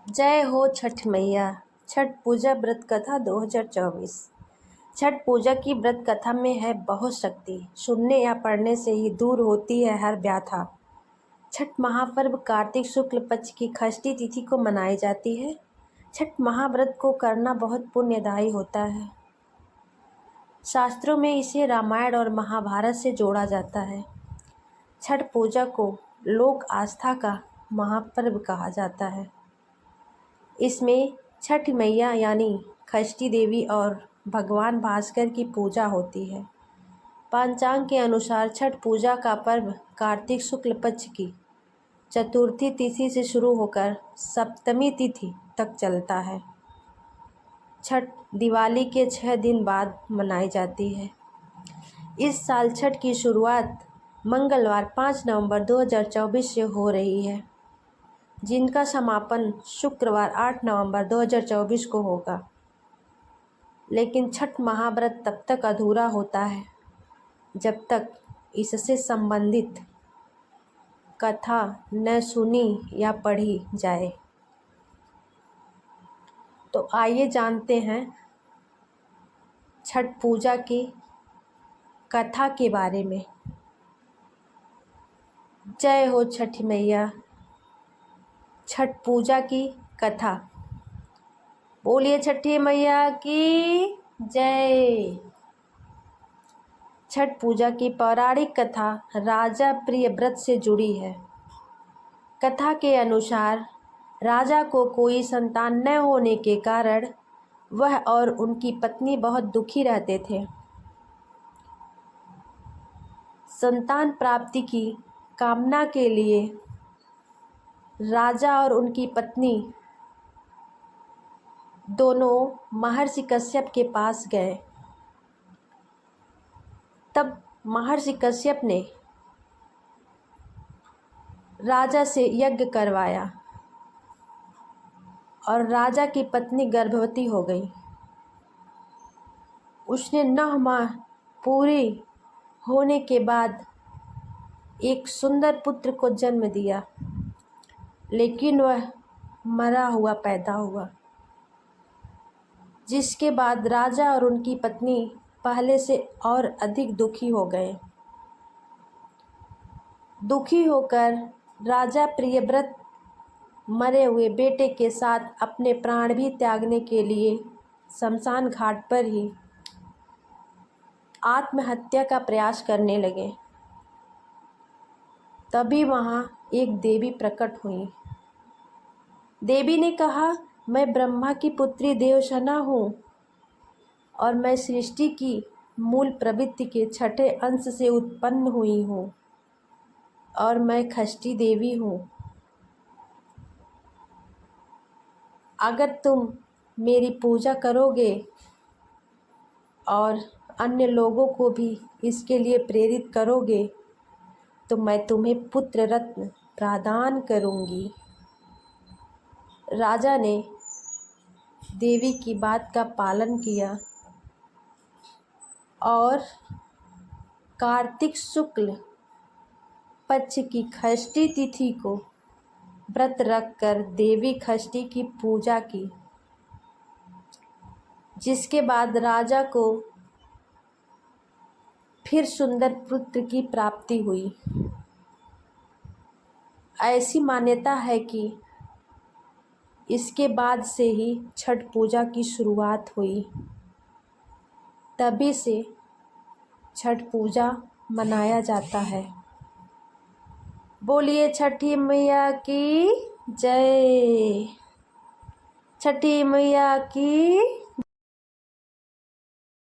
जय हो छठ मैया। छठ पूजा व्रत कथा 2024। छठ पूजा की व्रत कथा में है बहुत शक्ति। सुनने या पढ़ने से ही दूर होती है हर व्याथा। छठ महापर्व कार्तिक शुक्ल पक्ष की षष्ठी तिथि को मनाई जाती है। छठ महाव्रत को करना बहुत पुण्यदायी होता है। शास्त्रों में इसे रामायण और महाभारत से जोड़ा जाता है। छठ पूजा को लोक आस्था का महापर्व कहा जाता है। इसमें छठ मैया यानी षष्ठी देवी और भगवान भास्कर की पूजा होती है। पंचांग के अनुसार छठ पूजा का पर्व कार्तिक शुक्ल पक्ष की चतुर्थी तिथि से शुरू होकर सप्तमी तिथि तक चलता है। छठ दिवाली के 6 दिन बाद मनाई जाती है। इस साल छठ की शुरुआत मंगलवार 5 नवंबर 2024 से हो रही है, जिनका समापन शुक्रवार 8 नवंबर 2024 को होगा। लेकिन छठ महाव्रत तब तक अधूरा होता है जब तक इससे संबंधित कथा न सुनी या पढ़ी जाए। तो आइए जानते हैं छठ पूजा की कथा के बारे में। जय हो छठ मैया। छठ पूजा की कथा। बोलिए छठी मैया की जय। छठ पूजा की पौराणिक कथा राजा प्रियव्रत से जुड़ी है। कथा के अनुसार राजा को कोई संतान न होने के कारण वह और उनकी पत्नी बहुत दुखी रहते थे। संतान प्राप्ति की कामना के लिए राजा और उनकी पत्नी दोनों महर्षि कश्यप के पास गए। तब महर्षि कश्यप ने राजा से यज्ञ करवाया और राजा की पत्नी गर्भवती हो गई। उसने 9 माह पूरे होने के बाद एक सुंदर पुत्र को जन्म दिया, लेकिन वह मरा हुआ पैदा हुआ, जिसके बाद राजा और उनकी पत्नी पहले से और अधिक दुखी हो गए। दुखी होकर राजा प्रियव्रत मरे हुए बेटे के साथ अपने प्राण भी त्यागने के लिए शमशान घाट पर ही आत्महत्या का प्रयास करने लगे। तभी वहाँ एक देवी प्रकट हुई। देवी ने कहा, मैं ब्रह्मा की पुत्री देवसेना हूँ और मैं सृष्टि की मूल प्रवृत्ति के 6ठे अंश से उत्पन्न हुई हूँ और मैं षष्ठी देवी हूँ। अगर तुम मेरी पूजा करोगे और अन्य लोगों को भी इसके लिए प्रेरित करोगे तो मैं तुम्हें पुत्र रत्न प्रदान करूँगी। राजा ने देवी की बात का पालन किया और कार्तिक शुक्ल पक्ष की षष्ठी तिथि को व्रत रखकर देवी षष्ठी की पूजा की, जिसके बाद राजा को फिर सुंदर पुत्र की प्राप्ति हुई। ऐसी मान्यता है कि इसके बाद से ही छठ पूजा की शुरुआत हुई। तभी से छठ पूजा मनाया जाता है। बोलिए छठी मैया की जय। छठी मैया की